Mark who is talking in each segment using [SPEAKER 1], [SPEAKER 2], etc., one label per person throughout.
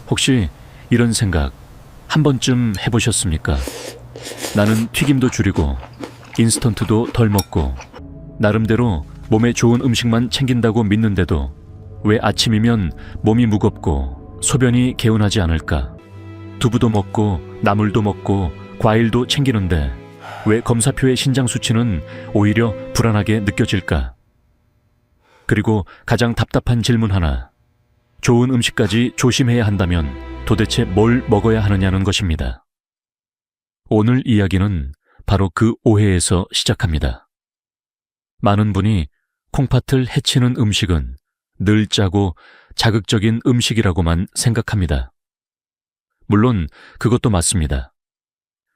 [SPEAKER 1] 혹시 이런 생각 한 번쯤 해보셨습니까? 나는 튀김도 줄이고 인스턴트도 덜 먹고 나름대로 몸에 좋은 음식만 챙긴다고 믿는데도 왜 아침이면 몸이 무겁고 소변이 개운하지 않을까? 두부도 먹고 나물도 먹고 과일도 챙기는데 왜 검사표의 신장 수치는 오히려 불안하게 느껴질까? 그리고 가장 답답한 질문 하나. 좋은 음식까지 조심해야 한다면 도대체 뭘 먹어야 하느냐는 것입니다. 오늘 이야기는 바로 그 오해에서 시작합니다. 많은 분이 콩팥을 해치는 음식은 늘 짜고 자극적인 음식이라고만 생각합니다. 물론 그것도 맞습니다.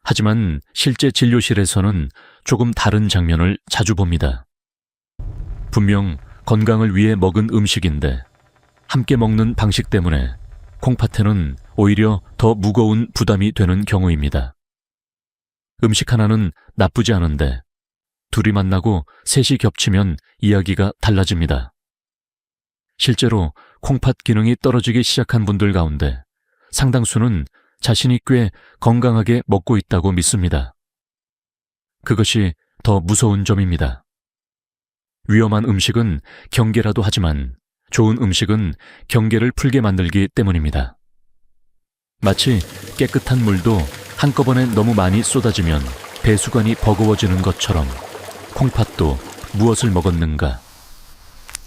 [SPEAKER 1] 하지만 실제 진료실에서는 조금 다른 장면을 자주 봅니다. 분명 건강을 위해 먹은 음식인데 함께 먹는 방식 때문에 콩팥에는 오히려 더 무거운 부담이 되는 경우입니다. 음식 하나는 나쁘지 않은데 둘이 만나고 셋이 겹치면 이야기가 달라집니다. 실제로 콩팥 기능이 떨어지기 시작한 분들 가운데 상당수는 자신이 꽤 건강하게 먹고 있다고 믿습니다. 그것이 더 무서운 점입니다. 위험한 음식은 경계라도 하지만 좋은 음식은 경계를 풀게 만들기 때문입니다. 마치 깨끗한 물도 한꺼번에 너무 많이 쏟아지면 배수관이 버거워지는 것처럼 콩팥도 무엇을 먹었는가,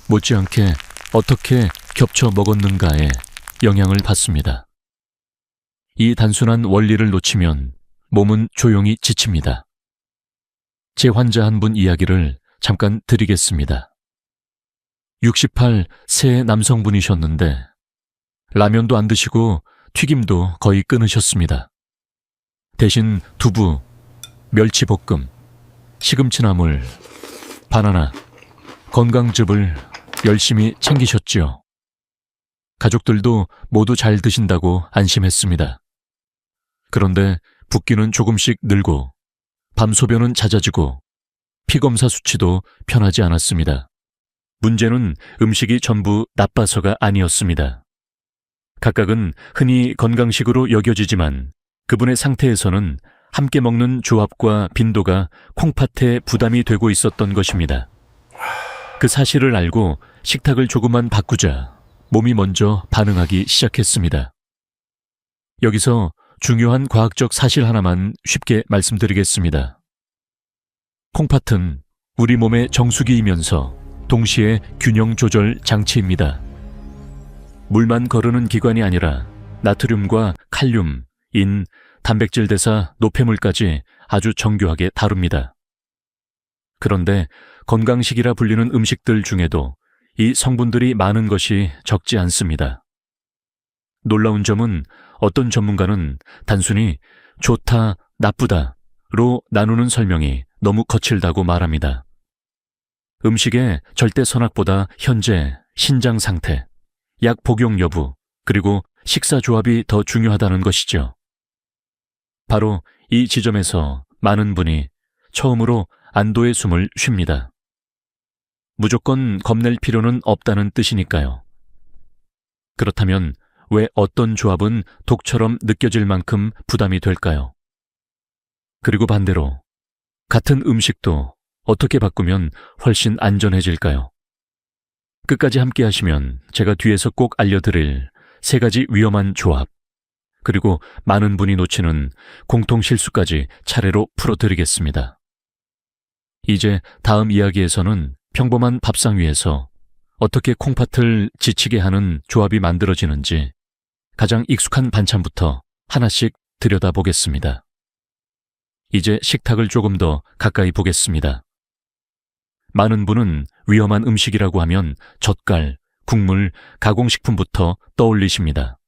[SPEAKER 1] 못지않게 어떻게 겹쳐 먹었는가에 영향을 받습니다. 이 단순한 원리를 놓치면 몸은 조용히 지칩니다. 제 환자 한 분 이야기를 잠깐 드리겠습니다. 68 새 남성분이셨는데 라면도 안 드시고 튀김도 거의 끊으셨습니다. 대신 두부, 멸치볶음, 시금치나물, 바나나, 건강즙을 열심히 챙기셨지요. 가족들도 모두 잘 드신다고 안심했습니다. 그런데 붓기는 조금씩 늘고 밤소변은 잦아지고 피검사 수치도 편하지 않았습니다. 문제는 음식이 전부 나빠서가 아니었습니다. 각각은 흔히 건강식으로 여겨지지만 그분의 상태에서는 함께 먹는 조합과 빈도가 콩팥에 부담이 되고 있었던 것입니다. 그 사실을 알고 식탁을 조금만 바꾸자 몸이 먼저 반응하기 시작했습니다. 여기서 중요한 과학적 사실 하나만 쉽게 말씀드리겠습니다. 콩팥은 우리 몸의 정수기이면서 동시에 균형 조절 장치입니다. 물만 거르는 기관이 아니라 나트륨과 칼륨, 인, 단백질 대사, 노폐물까지 아주 정교하게 다룹니다. 그런데 건강식이라 불리는 음식들 중에도 이 성분들이 많은 것이 적지 않습니다. 놀라운 점은 어떤 전문가는 단순히 좋다, 나쁘다로 나누는 설명이 너무 거칠다고 말합니다. 음식의 절대 선악보다 현재 신장 상태, 약 복용 여부, 그리고 식사 조합이 더 중요하다는 것이죠. 바로 이 지점에서 많은 분이 처음으로 안도의 숨을 쉽니다. 무조건 겁낼 필요는 없다는 뜻이니까요. 그렇다면 왜 어떤 조합은 독처럼 느껴질 만큼 부담이 될까요? 그리고 반대로 같은 음식도 어떻게 바꾸면 훨씬 안전해질까요? 끝까지 함께 하시면 제가 뒤에서 꼭 알려드릴 3가지 위험한 조합, 그리고 많은 분이 놓치는 공통 실수까지 차례로 풀어드리겠습니다. 이제 다음 이야기에서는 평범한 밥상 위에서 어떻게 콩팥을 지치게 하는 조합이 만들어지는지 가장 익숙한 반찬부터 하나씩 들여다보겠습니다. 이제 식탁을 조금 더 가까이 보겠습니다. 많은 분은 위험한 음식이라고 하면 젓갈, 국물, 가공식품부터 떠올리십니다.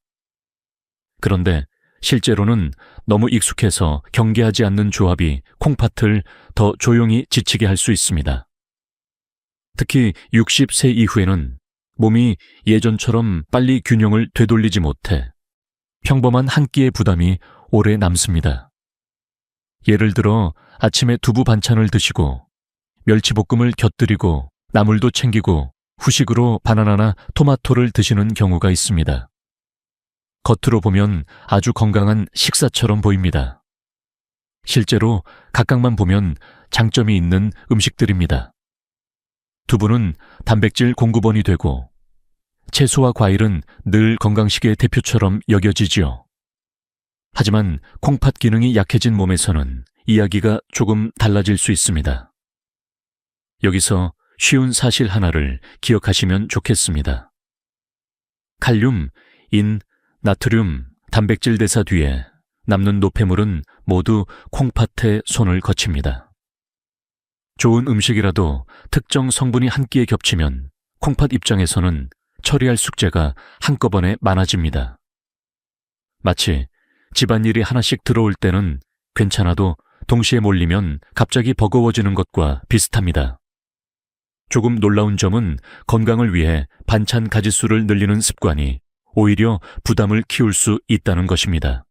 [SPEAKER 1] 그런데 실제로는 너무 익숙해서 경계하지 않는 조합이 콩팥을 더 조용히 지치게 할 수 있습니다. 특히 60세 이후에는 몸이 예전처럼 빨리 균형을 되돌리지 못해 평범한 한 끼의 부담이 오래 남습니다. 예를 들어 아침에 두부 반찬을 드시고 멸치볶음을 곁들이고 나물도 챙기고 후식으로 바나나나 토마토를 드시는 경우가 있습니다. 겉으로 보면 아주 건강한 식사처럼 보입니다. 실제로 각각만 보면 장점이 있는 음식들입니다. 두부는 단백질 공급원이 되고 채소와 과일은 늘 건강식의 대표처럼 여겨지지요. 하지만 콩팥 기능이 약해진 몸에서는 이야기가 조금 달라질 수 있습니다. 여기서 쉬운 사실 하나를 기억하시면 좋겠습니다. 칼륨, 인, 나트륨, 단백질 대사 뒤에 남는 노폐물은 모두 콩팥에 손을 거칩니다. 좋은 음식이라도 특정 성분이 한 끼에 겹치면 콩팥 입장에서는 처리할 숙제가 한꺼번에 많아집니다. 마치 집안일이 하나씩 들어올 때는 괜찮아도 동시에 몰리면 갑자기 버거워지는 것과 비슷합니다. 조금 놀라운 점은 건강을 위해 반찬 가짓수를 늘리는 습관이 오히려 부담을 키울 수 있다는 것입니다.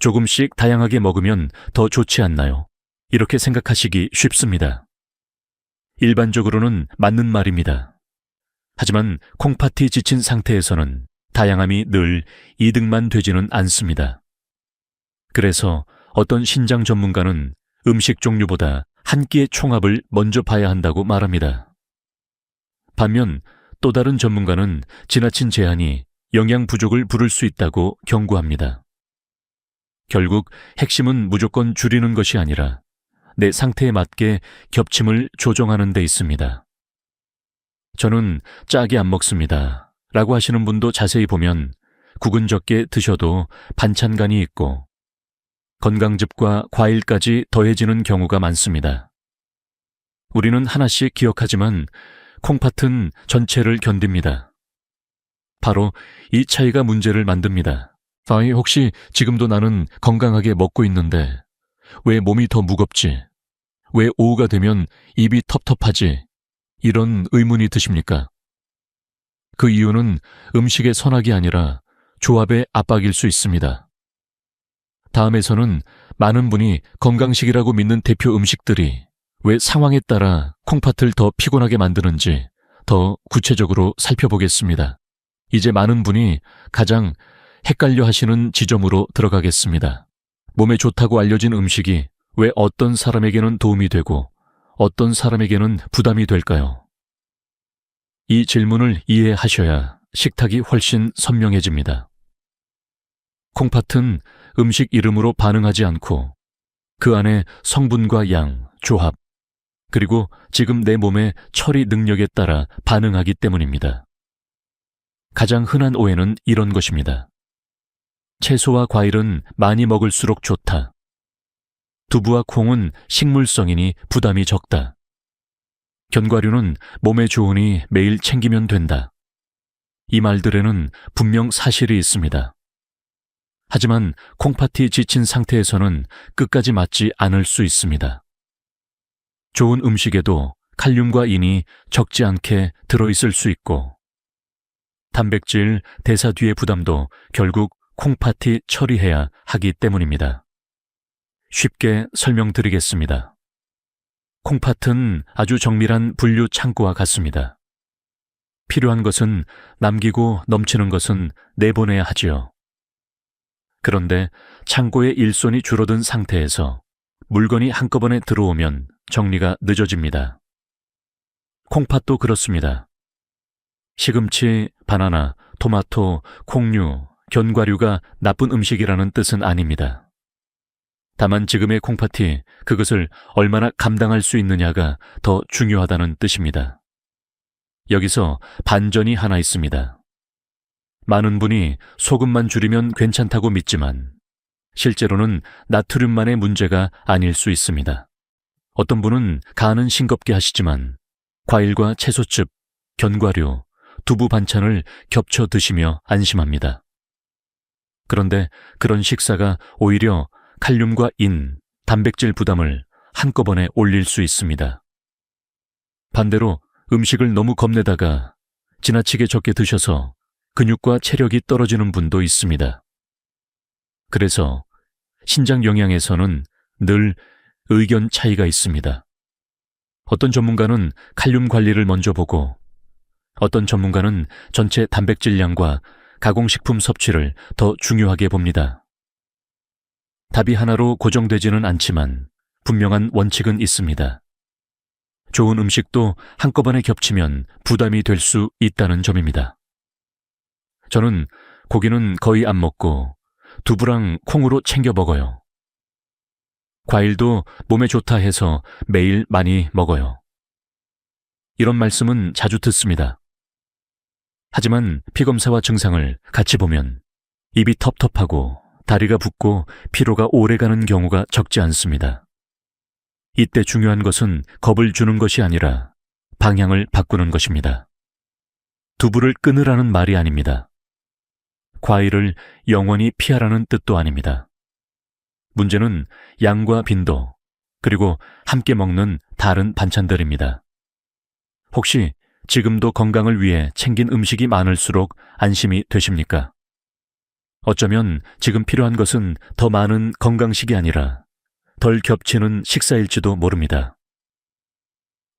[SPEAKER 1] 조금씩 다양하게 먹으면 더 좋지 않나요? 이렇게 생각하시기 쉽습니다. 일반적으로는 맞는 말입니다. 하지만 콩팥이 지친 상태에서는 다양함이 늘 이득만 되지는 않습니다. 그래서 어떤 신장 전문가는 음식 종류보다 한 끼의 총합을 먼저 봐야 한다고 말합니다. 반면 또 다른 전문가는 지나친 제한이 영양 부족을 부를 수 있다고 경고합니다. 결국 핵심은 무조건 줄이는 것이 아니라 내 상태에 맞게 겹침을 조정하는 데 있습니다. 저는 짜게 안 먹습니다 라고 하시는 분도 자세히 보면 국은 적게 드셔도 반찬간이 있고 건강즙과 과일까지 더해지는 경우가 많습니다. 우리는 하나씩 기억하지만 콩팥은 전체를 견딥니다. 바로 이 차이가 문제를 만듭니다. 아이, 혹시 지금도 나는 건강하게 먹고 있는데 왜 몸이 더 무겁지? 왜 오후가 되면 입이 텁텁하지? 이런 의문이 드십니까? 그 이유는 음식의 선악이 아니라 조합의 압박일 수 있습니다. 다음에서는 많은 분이 건강식이라고 믿는 대표 음식들이 왜 상황에 따라 콩팥을 더 피곤하게 만드는지 더 구체적으로 살펴보겠습니다. 이제 많은 분이 가장 헷갈려 하시는 지점으로 들어가겠습니다. 몸에 좋다고 알려진 음식이 왜 어떤 사람에게는 도움이 되고 어떤 사람에게는 부담이 될까요? 이 질문을 이해하셔야 식탁이 훨씬 선명해집니다. 콩팥은 음식 이름으로 반응하지 않고 그 안에 성분과 양, 조합, 그리고 지금 내 몸의 처리 능력에 따라 반응하기 때문입니다. 가장 흔한 오해는 이런 것입니다. 채소와 과일은 많이 먹을수록 좋다. 두부와 콩은 식물성이니 부담이 적다. 견과류는 몸에 좋으니 매일 챙기면 된다. 이 말들에는 분명 사실이 있습니다. 하지만 콩팥이 지친 상태에서는 끝까지 맞지 않을 수 있습니다. 좋은 음식에도 칼륨과 인이 적지 않게 들어있을 수 있고 단백질 대사 뒤의 부담도 결국 콩팥이 처리해야 하기 때문입니다. 쉽게 설명드리겠습니다. 콩팥은 아주 정밀한 분류 창고와 같습니다. 필요한 것은 남기고 넘치는 것은 내보내야 하지요. 그런데 창고의 일손이 줄어든 상태에서 물건이 한꺼번에 들어오면 정리가 늦어집니다. 콩팥도 그렇습니다. 시금치, 바나나, 토마토, 콩류, 견과류가 나쁜 음식이라는 뜻은 아닙니다. 다만 지금의 콩팥이 그것을 얼마나 감당할 수 있느냐가 더 중요하다는 뜻입니다. 여기서 반전이 하나 있습니다. 많은 분이 소금만 줄이면 괜찮다고 믿지만 실제로는 나트륨만의 문제가 아닐 수 있습니다. 어떤 분은 간은 싱겁게 하시지만 과일과 채소즙, 견과류, 두부 반찬을 겹쳐 드시며 안심합니다. 그런데 그런 식사가 오히려 칼륨과 인, 단백질 부담을 한꺼번에 올릴 수 있습니다. 반대로 음식을 너무 겁내다가 지나치게 적게 드셔서 근육과 체력이 떨어지는 분도 있습니다. 그래서 신장 영양에서는 늘 의견 차이가 있습니다. 어떤 전문가는 칼륨 관리를 먼저 보고 어떤 전문가는 전체 단백질량과 가공식품 섭취를 더 중요하게 봅니다. 답이 하나로 고정되지는 않지만 분명한 원칙은 있습니다. 좋은 음식도 한꺼번에 겹치면 부담이 될 수 있다는 점입니다. 저는 고기는 거의 안 먹고 두부랑 콩으로 챙겨 먹어요. 과일도 몸에 좋다 해서 매일 많이 먹어요. 이런 말씀은 자주 듣습니다. 하지만 피검사와 증상을 같이 보면 입이 텁텁하고 다리가 붓고 피로가 오래가는 경우가 적지 않습니다. 이때 중요한 것은 겁을 주는 것이 아니라 방향을 바꾸는 것입니다. 두부를 끊으라는 말이 아닙니다. 과일을 영원히 피하라는 뜻도 아닙니다. 문제는 양과 빈도, 그리고 함께 먹는 다른 반찬들입니다. 혹시 지금도 건강을 위해 챙긴 음식이 많을수록 안심이 되십니까? 어쩌면 지금 필요한 것은 더 많은 건강식이 아니라 덜 겹치는 식사일지도 모릅니다.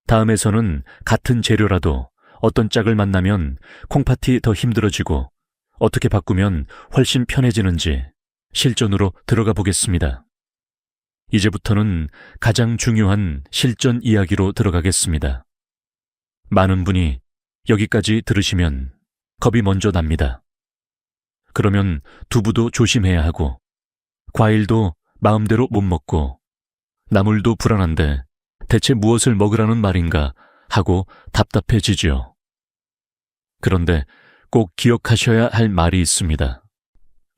[SPEAKER 1] 다음에서는 같은 재료라도 어떤 짝을 만나면 콩팥이 더 힘들어지고 어떻게 바꾸면 훨씬 편해지는지 실전으로 들어가 보겠습니다. 이제부터는 가장 중요한 실전 이야기로 들어가겠습니다. 많은 분이 여기까지 들으시면 겁이 먼저 납니다. 그러면 두부도 조심해야 하고 과일도 마음대로 못 먹고 나물도 불안한데 대체 무엇을 먹으라는 말인가 하고 답답해지지요. 그런데 꼭 기억하셔야 할 말이 있습니다.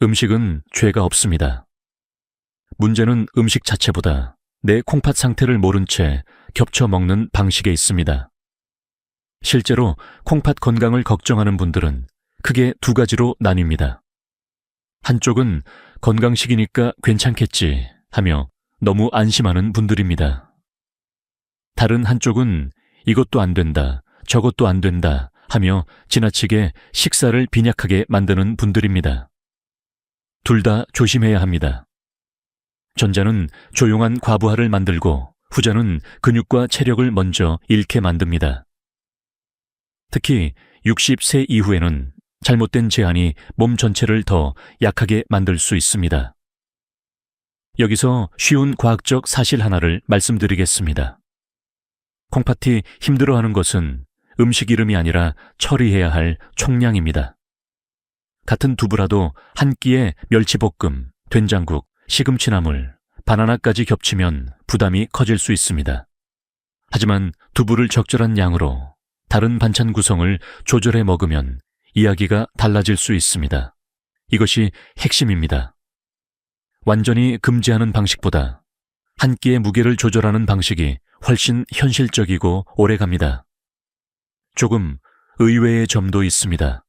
[SPEAKER 1] 음식은 죄가 없습니다. 문제는 음식 자체보다 내 콩팥 상태를 모른 채 겹쳐 먹는 방식에 있습니다. 실제로 콩팥 건강을 걱정하는 분들은 크게 두 가지로 나뉩니다. 한쪽은 건강식이니까 괜찮겠지 하며 너무 안심하는 분들입니다. 다른 한쪽은 이것도 안 된다, 저것도 안 된다 하며 지나치게 식사를 빈약하게 만드는 분들입니다. 둘 다 조심해야 합니다. 전자는 조용한 과부하를 만들고 후자는 근육과 체력을 먼저 잃게 만듭니다. 특히 60세 이후에는 잘못된 제한이 몸 전체를 더 약하게 만들 수 있습니다. 여기서 쉬운 과학적 사실 하나를 말씀드리겠습니다. 콩팥이 힘들어하는 것은 음식 이름이 아니라 처리해야 할 총량입니다. 같은 두부라도 한 끼에 멸치볶음, 된장국, 시금치나물, 바나나까지 겹치면 부담이 커질 수 있습니다. 하지만 두부를 적절한 양으로 다른 반찬 구성을 조절해 먹으면 이야기가 달라질 수 있습니다. 이것이 핵심입니다. 완전히 금지하는 방식보다 한 끼의 무게를 조절하는 방식이 훨씬 현실적이고 오래갑니다. 조금 의외의 점도 있습니다.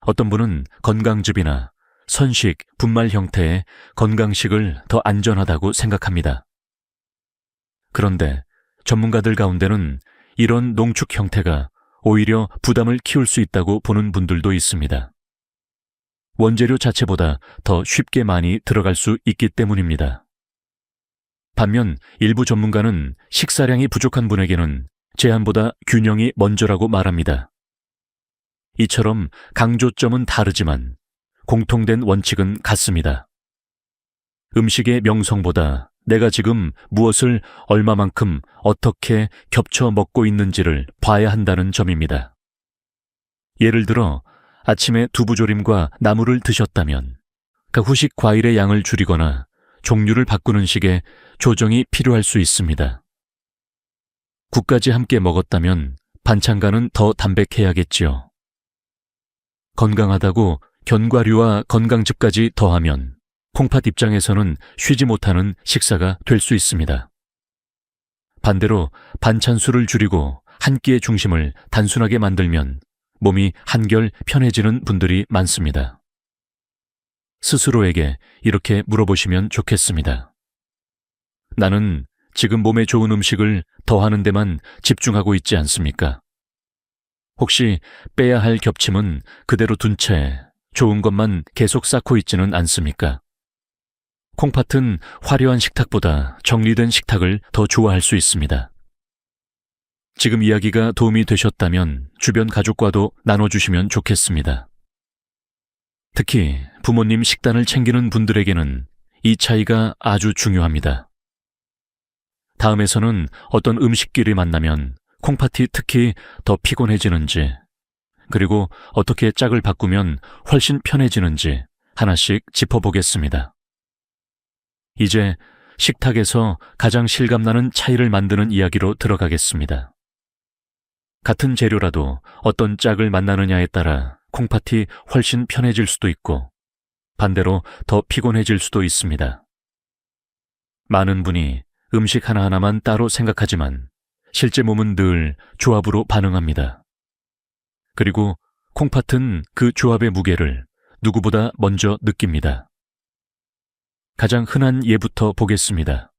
[SPEAKER 1] 어떤 분은 건강즙이나 선식, 분말 형태의 건강식을 더 안전하다고 생각합니다. 그런데 전문가들 가운데는 이런 농축 형태가 오히려 부담을 키울 수 있다고 보는 분들도 있습니다. 원재료 자체보다 더 쉽게 많이 들어갈 수 있기 때문입니다. 반면 일부 전문가는 식사량이 부족한 분에게는 제한보다 균형이 먼저라고 말합니다. 이처럼 강조점은 다르지만 공통된 원칙은 같습니다. 음식의 명성보다 내가 지금 무엇을 얼마만큼 어떻게 겹쳐 먹고 있는지를 봐야 한다는 점입니다. 예를 들어 아침에 두부조림과 나물을 드셨다면 각 후식 과일의 양을 줄이거나 종류를 바꾸는 식의 조정이 필요할 수 있습니다. 국까지 함께 먹었다면 반찬과는 더 담백해야겠지요. 건강하다고 견과류와 건강즙까지 더하면 콩팥 입장에서는 쉬지 못하는 식사가 될 수 있습니다. 반대로 반찬 수를 줄이고 한 끼의 중심을 단순하게 만들면 몸이 한결 편해지는 분들이 많습니다. 스스로에게 이렇게 물어보시면 좋겠습니다. 나는 지금 몸에 좋은 음식을 더하는 데만 집중하고 있지 않습니까? 혹시 빼야 할 겹침은 그대로 둔 채 좋은 것만 계속 쌓고 있지는 않습니까? 콩팥은 화려한 식탁보다 정리된 식탁을 더 좋아할 수 있습니다. 지금 이야기가 도움이 되셨다면 주변 가족과도 나눠주시면 좋겠습니다. 특히 부모님 식단을 챙기는 분들에게는 이 차이가 아주 중요합니다. 다음에서는 어떤 음식끼리 만나면 콩팥이 특히 더 피곤해지는지, 그리고 어떻게 짝을 바꾸면 훨씬 편해지는지 하나씩 짚어보겠습니다. 이제 식탁에서 가장 실감나는 차이를 만드는 이야기로 들어가겠습니다. 같은 재료라도 어떤 짝을 만나느냐에 따라 콩팥이 훨씬 편해질 수도 있고 반대로 더 피곤해질 수도 있습니다. 많은 분이 음식 하나하나만 따로 생각하지만 실제 몸은 늘 조합으로 반응합니다. 그리고 콩팥은 그 조합의 무게를 누구보다 먼저 느낍니다. 가장 흔한 예부터 보겠습니다.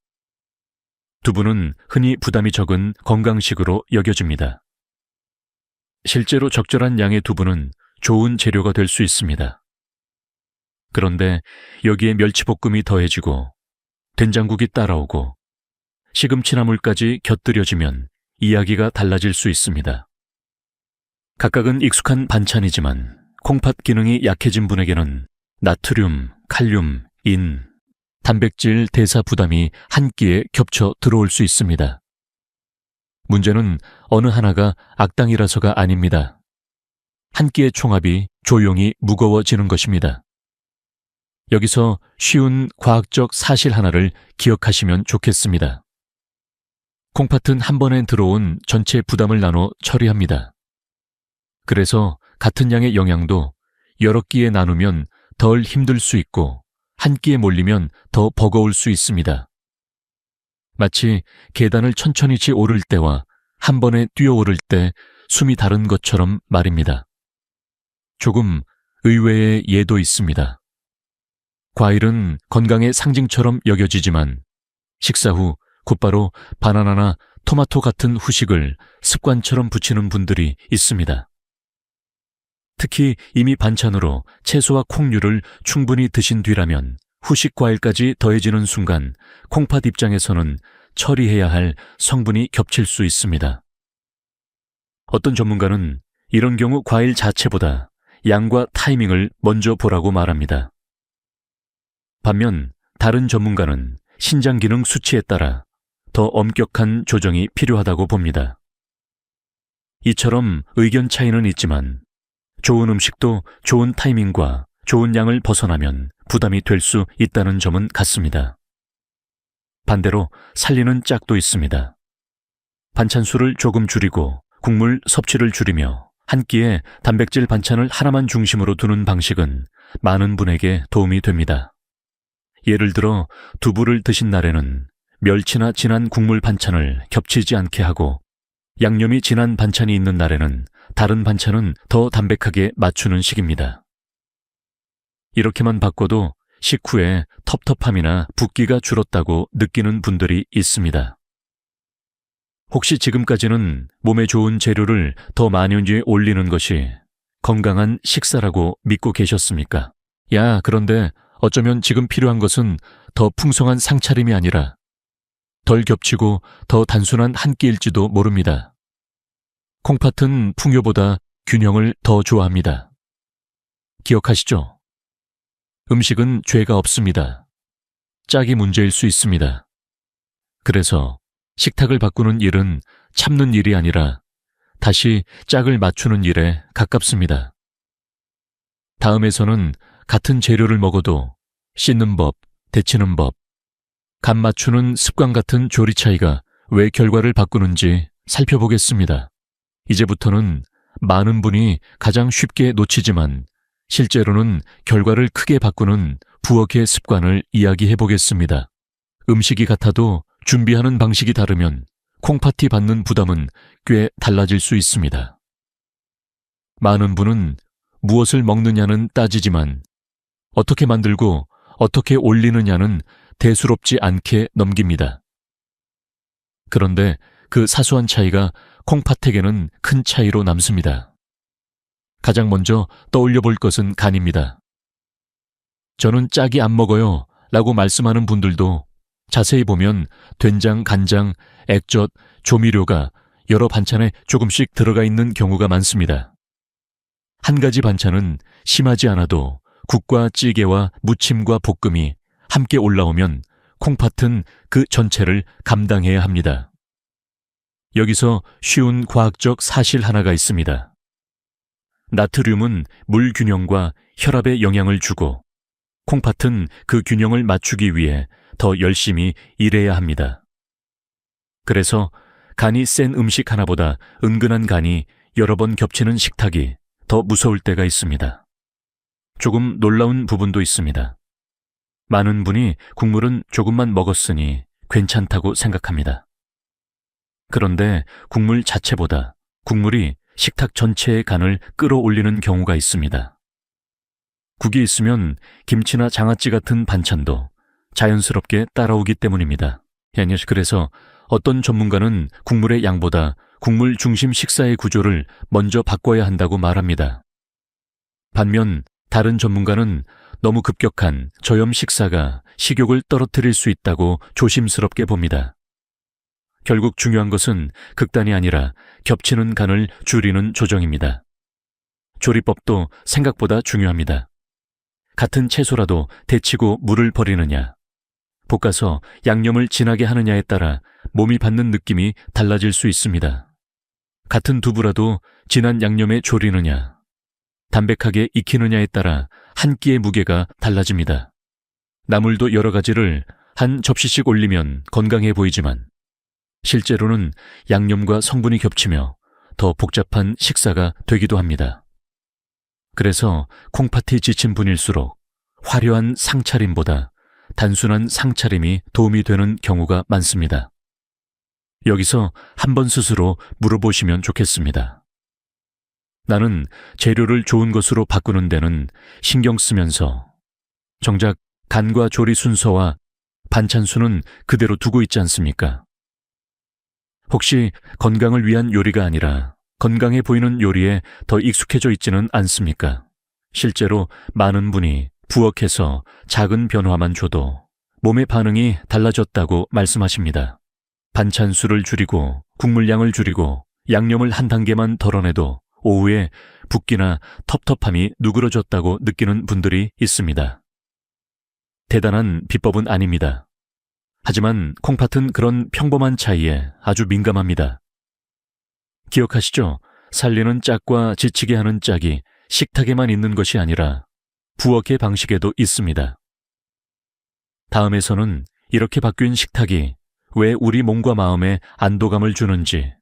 [SPEAKER 1] 두부는 흔히 부담이 적은 건강식으로 여겨집니다. 실제로 적절한 양의 두부는 좋은 재료가 될 수 있습니다. 그런데 여기에 멸치볶음이 더해지고 된장국이 따라오고 시금치나물까지 곁들여지면 이야기가 달라질 수 있습니다. 각각은 익숙한 반찬이지만 콩팥 기능이 약해진 분에게는 나트륨, 칼륨, 인, 단백질 대사 부담이 한 끼에 겹쳐 들어올 수 있습니다. 문제는 어느 하나가 악당이라서가 아닙니다. 한 끼의 총합이 조용히 무거워지는 것입니다. 여기서 쉬운 과학적 사실 하나를 기억하시면 좋겠습니다. 콩팥은 한 번에 들어온 전체 부담을 나눠 처리합니다. 그래서 같은 양의 영양도 여러 끼에 나누면 덜 힘들 수 있고 한 끼에 몰리면 더 버거울 수 있습니다. 마치 계단을 천천히 오를 때와 한 번에 뛰어오를 때 숨이 다른 것처럼 말입니다. 조금 의외의 예도 있습니다. 과일은 건강의 상징처럼 여겨지지만 식사 후 곧바로 바나나나 토마토 같은 후식을 습관처럼 붙이는 분들이 있습니다. 특히 이미 반찬으로 채소와 콩류를 충분히 드신 뒤라면 후식 과일까지 더해지는 순간 콩팥 입장에서는 처리해야 할 성분이 겹칠 수 있습니다. 어떤 전문가는 이런 경우 과일 자체보다 양과 타이밍을 먼저 보라고 말합니다. 반면 다른 전문가는 신장 기능 수치에 따라 더 엄격한 조정이 필요하다고 봅니다. 이처럼 의견 차이는 있지만 좋은 음식도 좋은 타이밍과 좋은 양을 벗어나면 부담이 될 수 있다는 점은 같습니다. 반대로 살리는 짝도 있습니다. 반찬 수를 조금 줄이고 국물 섭취를 줄이며 한 끼에 단백질 반찬을 하나만 중심으로 두는 방식은 많은 분에게 도움이 됩니다. 예를 들어 두부를 드신 날에는 멸치나 진한 국물 반찬을 겹치지 않게 하고 양념이 진한 반찬이 있는 날에는 다른 반찬은 더 담백하게 맞추는 식입니다. 이렇게만 바꿔도 식후에 텁텁함이나 붓기가 줄었다고 느끼는 분들이 있습니다. 혹시 지금까지는 몸에 좋은 재료를 더 많이 올리는 것이 건강한 식사라고 믿고 계셨습니까? 야, 그런데 어쩌면 지금 필요한 것은 더 풍성한 상차림이 아니라 덜 겹치고 더 단순한 한 끼일지도 모릅니다. 콩팥은 풍요보다 균형을 더 좋아합니다. 기억하시죠? 음식은 죄가 없습니다. 짝이 문제일 수 있습니다. 그래서 식탁을 바꾸는 일은 참는 일이 아니라 다시 짝을 맞추는 일에 가깝습니다. 다음에서는 같은 재료를 먹어도 씻는 법, 데치는 법, 간 맞추는 습관 같은 조리 차이가 왜 결과를 바꾸는지 살펴보겠습니다. 이제부터는 많은 분이 가장 쉽게 놓치지만 실제로는 결과를 크게 바꾸는 부엌의 습관을 이야기해 보겠습니다. 음식이 같아도 준비하는 방식이 다르면 콩팥이 받는 부담은 꽤 달라질 수 있습니다. 많은 분은 무엇을 먹느냐는 따지지만 어떻게 만들고 어떻게 올리느냐는 대수롭지 않게 넘깁니다. 그런데 그 사소한 차이가 콩팥에게는 큰 차이로 남습니다. 가장 먼저 떠올려 볼 것은 간입니다. 저는 짝이 안 먹어요 라고 말씀하는 분들도 자세히 보면 된장, 간장, 액젓, 조미료가 여러 반찬에 조금씩 들어가 있는 경우가 많습니다. 한 가지 반찬은 심하지 않아도 국과 찌개와 무침과 볶음이 함께 올라오면 콩팥은 그 전체를 감당해야 합니다. 여기서 쉬운 과학적 사실 하나가 있습니다. 나트륨은 물 균형과 혈압에 영향을 주고 콩팥은 그 균형을 맞추기 위해 더 열심히 일해야 합니다. 그래서 간이 센 음식 하나보다 은근한 간이 여러 번 겹치는 식탁이 더 무서울 때가 있습니다. 조금 놀라운 부분도 있습니다. 많은 분이 국물은 조금만 먹었으니 괜찮다고 생각합니다. 그런데 국물 자체보다 국물이 식탁 전체의 간을 끌어올리는 경우가 있습니다. 국이 있으면 김치나 장아찌 같은 반찬도 자연스럽게 따라오기 때문입니다. 그래서 어떤 전문가는 국물의 양보다 국물 중심 식사의 구조를 먼저 바꿔야 한다고 말합니다. 반면 다른 전문가는 너무 급격한 저염 식사가 식욕을 떨어뜨릴 수 있다고 조심스럽게 봅니다. 결국 중요한 것은 극단이 아니라 겹치는 간을 줄이는 조정입니다. 조리법도 생각보다 중요합니다. 같은 채소라도 데치고 물을 버리느냐, 볶아서 양념을 진하게 하느냐에 따라 몸이 받는 느낌이 달라질 수 있습니다. 같은 두부라도 진한 양념에 졸이느냐, 담백하게 익히느냐에 따라 한 끼의 무게가 달라집니다. 나물도 여러 가지를 한 접시씩 올리면 건강해 보이지만 실제로는 양념과 성분이 겹치며 더 복잡한 식사가 되기도 합니다. 그래서 콩팥이 지친 분일수록 화려한 상차림보다 단순한 상차림이 도움이 되는 경우가 많습니다. 여기서 한번 스스로 물어보시면 좋겠습니다. 나는 재료를 좋은 것으로 바꾸는 데는 신경 쓰면서 정작 간과 조리 순서와 반찬 수는 그대로 두고 있지 않습니까? 혹시 건강을 위한 요리가 아니라 건강해 보이는 요리에 더 익숙해져 있지는 않습니까? 실제로 많은 분이 부엌에서 작은 변화만 줘도 몸의 반응이 달라졌다고 말씀하십니다. 반찬 수를 줄이고 국물량을 줄이고 양념을 한 단계만 덜어내도 오후에 붓기나 텁텁함이 누그러졌다고 느끼는 분들이 있습니다. 대단한 비법은 아닙니다. 하지만 콩팥은 그런 평범한 차이에 아주 민감합니다. 기억하시죠? 살리는 짝과 지치게 하는 짝이 식탁에만 있는 것이 아니라 부엌의 방식에도 있습니다. 다음에서는 이렇게 바뀐 식탁이 왜 우리 몸과 마음에 안도감을 주는지,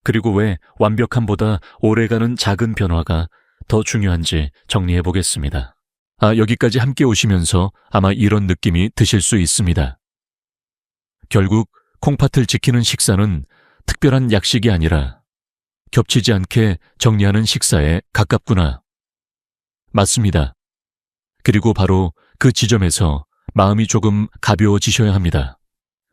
[SPEAKER 1] 그리고 왜 완벽함보다 오래가는 작은 변화가 더 중요한지 정리해 보겠습니다. 여기까지 함께 오시면서 아마 이런 느낌이 드실 수 있습니다. 결국 콩팥을 지키는 식사는 특별한 약식이 아니라 겹치지 않게 정리하는 식사에 가깝구나. 맞습니다. 그리고 바로 그 지점에서 마음이 조금 가벼워지셔야 합니다.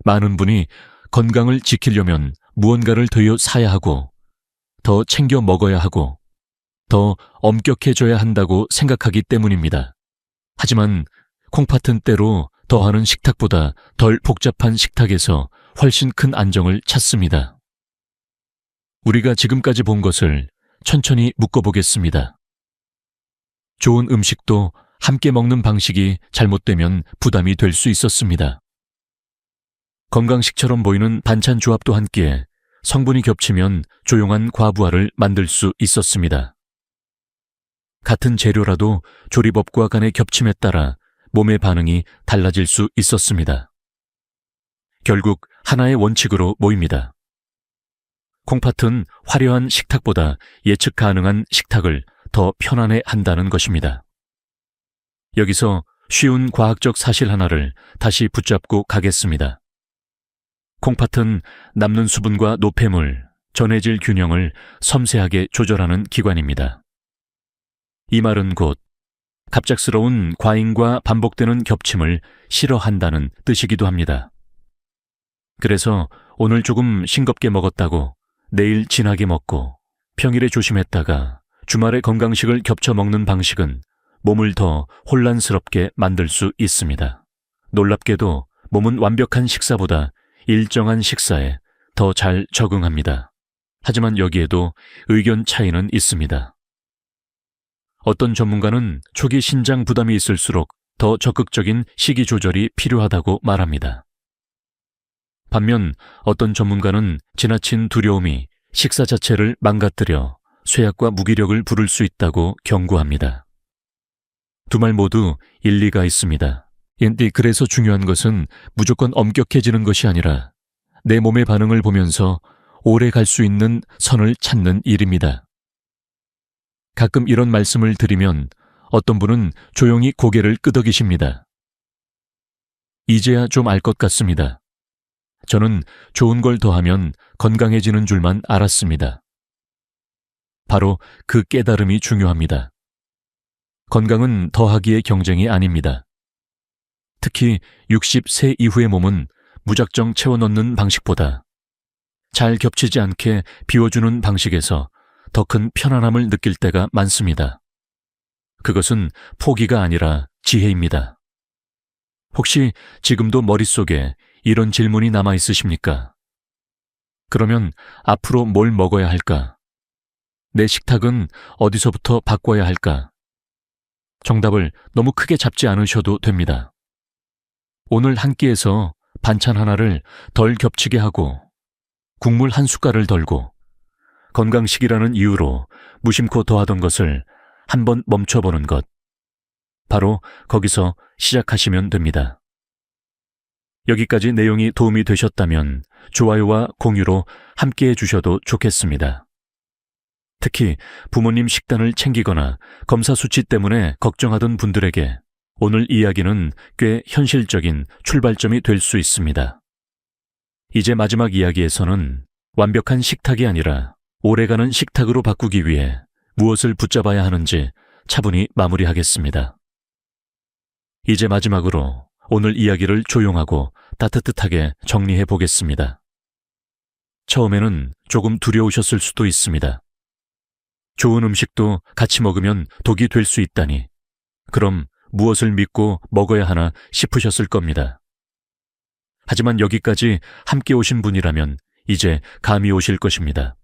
[SPEAKER 1] 많은 분이 건강을 지키려면 무언가를 더 사야 하고, 더 챙겨 먹어야 하고, 더 엄격해져야 한다고 생각하기 때문입니다. 하지만 콩팥은 때로 더하는 식탁보다 덜 복잡한 식탁에서 훨씬 큰 안정을 찾습니다. 우리가 지금까지 본 것을 천천히 묶어보겠습니다. 좋은 음식도 함께 먹는 방식이 잘못되면 부담이 될 수 있었습니다. 건강식처럼 보이는 반찬 조합도 함께 성분이 겹치면 조용한 과부하를 만들 수 있었습니다. 같은 재료라도 조리법과 간의 겹침에 따라 몸의 반응이 달라질 수 있었습니다. 결국 하나의 원칙으로 모입니다. 콩팥은 화려한 식탁보다 예측 가능한 식탁을 더 편안해 한다는 것입니다. 여기서 쉬운 과학적 사실 하나를 다시 붙잡고 가겠습니다. 콩팥은 남는 수분과 노폐물, 전해질 균형을 섬세하게 조절하는 기관입니다. 이 말은 곧 갑작스러운 과잉과 반복되는 겹침을 싫어한다는 뜻이기도 합니다. 그래서 오늘 조금 싱겁게 먹었다고 내일 진하게 먹고 평일에 조심했다가 주말에 건강식을 겹쳐 먹는 방식은 몸을 더 혼란스럽게 만들 수 있습니다. 놀랍게도 몸은 완벽한 식사보다 일정한 식사에 더 잘 적응합니다. 하지만 여기에도 의견 차이는 있습니다. 어떤 전문가는 초기 신장 부담이 있을수록 더 적극적인 식이 조절이 필요하다고 말합니다. 반면 어떤 전문가는 지나친 두려움이 식사 자체를 망가뜨려 쇠약과 무기력을 부를 수 있다고 경고합니다. 두 말 모두 일리가 있습니다. 그래서 중요한 것은 무조건 엄격해지는 것이 아니라 내 몸의 반응을 보면서 오래 갈 수 있는 선을 찾는 일입니다. 가끔 이런 말씀을 드리면 어떤 분은 조용히 고개를 끄덕이십니다. 이제야 좀 알 것 같습니다. 저는 좋은 걸 더하면 건강해지는 줄만 알았습니다. 바로 그 깨달음이 중요합니다. 건강은 더하기의 경쟁이 아닙니다. 특히 60세 이후의 몸은 무작정 채워넣는 방식보다 잘 겹치지 않게 비워주는 방식에서 더 큰 편안함을 느낄 때가 많습니다. 그것은 포기가 아니라 지혜입니다. 혹시 지금도 머릿속에 이런 질문이 남아 있으십니까? 그러면 앞으로 뭘 먹어야 할까? 내 식탁은 어디서부터 바꿔야 할까? 정답을 너무 크게 잡지 않으셔도 됩니다. 오늘 한 끼에서 반찬 하나를 덜 겹치게 하고 국물 한 숟갈을 덜고 건강식이라는 이유로 무심코 더하던 것을 한번 멈춰보는 것. 바로 거기서 시작하시면 됩니다. 여기까지 내용이 도움이 되셨다면 좋아요와 공유로 함께해 주셔도 좋겠습니다. 특히 부모님 식단을 챙기거나 검사 수치 때문에 걱정하던 분들에게 오늘 이야기는 꽤 현실적인 출발점이 될 수 있습니다. 이제 마지막 이야기에서는 완벽한 식탁이 아니라 오래가는 식탁으로 바꾸기 위해 무엇을 붙잡아야 하는지 차분히 마무리하겠습니다. 이제 마지막으로 오늘 이야기를 조용하고 따뜻하게 정리해 보겠습니다. 처음에는 조금 두려우셨을 수도 있습니다. 좋은 음식도 같이 먹으면 독이 될 수 있다니, 그럼 무엇을 믿고 먹어야 하나 싶으셨을 겁니다. 하지만 여기까지 함께 오신 분이라면 이제 감이 오실 것입니다.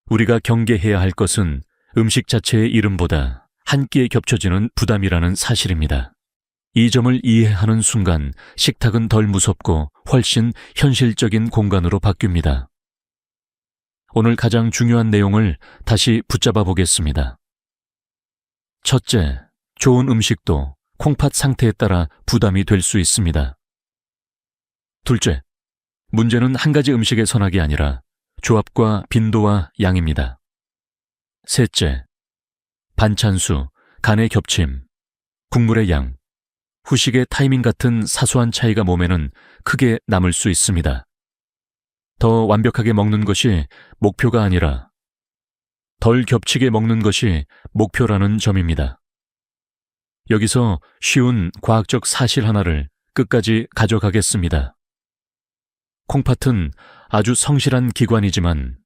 [SPEAKER 1] 우리가 경계해야 할 것은 음식 자체의 이름보다 한 끼에 겹쳐지는 부담이라는 사실입니다. 이 점을 이해하는 순간 식탁은 덜 무섭고 훨씬 현실적인 공간으로 바뀝니다. 오늘 가장 중요한 내용을 다시 붙잡아 보겠습니다. 첫째, 좋은 음식도 콩팥 상태에 따라 부담이 될 수 있습니다. 둘째, 문제는 한 가지 음식의 선악이 아니라 조합과 빈도와 양입니다. 셋째, 반찬 수, 간의 겹침, 국물의 양, 후식의 타이밍 같은 사소한 차이가 몸에는 크게 남을 수 있습니다. 더 완벽하게 먹는 것이 목표가 아니라 덜 겹치게 먹는 것이 목표라는 점입니다. 여기서 쉬운 과학적 사실 하나를 끝까지 가져가겠습니다. 콩팥은 아주 성실한 기관이지만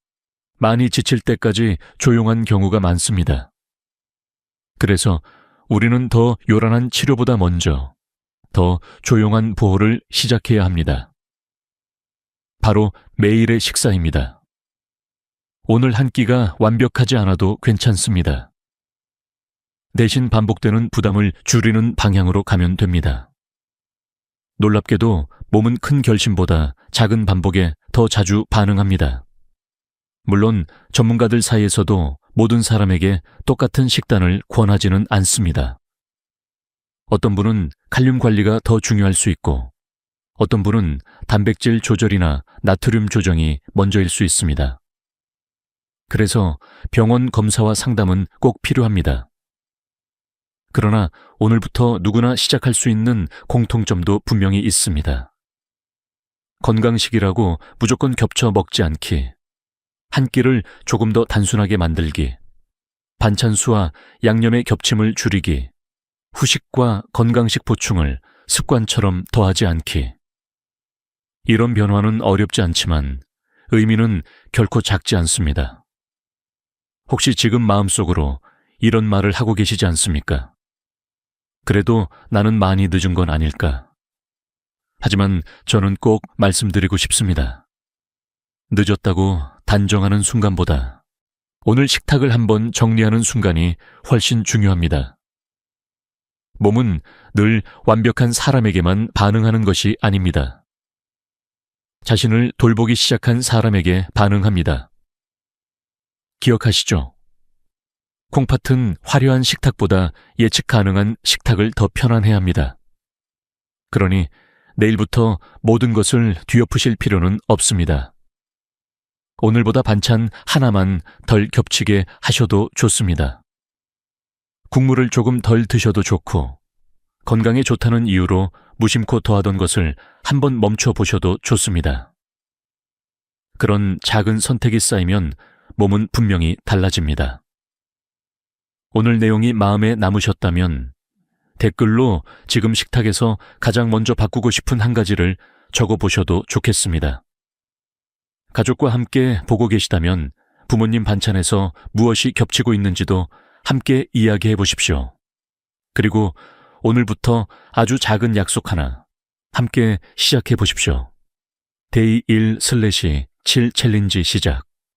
[SPEAKER 1] 많이 지칠 때까지 조용한 경우가 많습니다. 그래서 우리는 더 요란한 치료보다 먼저 더 조용한 보호를 시작해야 합니다. 바로 매일의 식사입니다. 오늘 한 끼가 완벽하지 않아도 괜찮습니다. 대신 반복되는 부담을 줄이는 방향으로 가면 됩니다. 놀랍게도 몸은 큰 결심보다 작은 반복에 더 자주 반응합니다. 물론 전문가들 사이에서도 모든 사람에게 똑같은 식단을 권하지는 않습니다. 어떤 분은 칼륨 관리가 더 중요할 수 있고 어떤 분은 단백질 조절이나 나트륨 조정이 먼저일 수 있습니다. 그래서 병원 검사와 상담은 꼭 필요합니다. 그러나 오늘부터 누구나 시작할 수 있는 공통점도 분명히 있습니다. 건강식이라고 무조건 겹쳐 먹지 않기, 한 끼를 조금 더 단순하게 만들기, 반찬 수와 양념의 겹침을 줄이기, 후식과 건강식 보충을 습관처럼 더하지 않기. 이런 변화는 어렵지 않지만 의미는 결코 작지 않습니다. 혹시 지금 마음속으로 이런 말을 하고 계시지 않습니까? 그래도 나는 많이 늦은 건 아닐까? 하지만 저는 꼭 말씀드리고 싶습니다. 늦었다고 단정하는 순간보다 오늘 식탁을 한번 정리하는 순간이 훨씬 중요합니다. 몸은 늘 완벽한 사람에게만 반응하는 것이 아닙니다. 자신을 돌보기 시작한 사람에게 반응합니다. 기억하시죠? 콩팥은 화려한 식탁보다 예측 가능한 식탁을 더 편안해야 합니다. 그러니 내일부터 모든 것을 뒤엎으실 필요는 없습니다. 오늘보다 반찬 하나만 덜 겹치게 하셔도 좋습니다. 국물을 조금 덜 드셔도 좋고, 건강에 좋다는 이유로 무심코 더하던 것을 한번 멈춰 보셔도 좋습니다. 그런 작은 선택이 쌓이면 몸은 분명히 달라집니다. 오늘 내용이 마음에 남으셨다면 댓글로 지금 식탁에서 가장 먼저 바꾸고 싶은 한 가지를 적어보셔도 좋겠습니다. 가족과 함께 보고 계시다면 부모님 반찬에서 무엇이 겹치고 있는지도 함께 이야기해 보십시오. 그리고 오늘부터 아주 작은 약속 하나 함께 시작해 보십시오. 데이 1/7 챌린지 시작.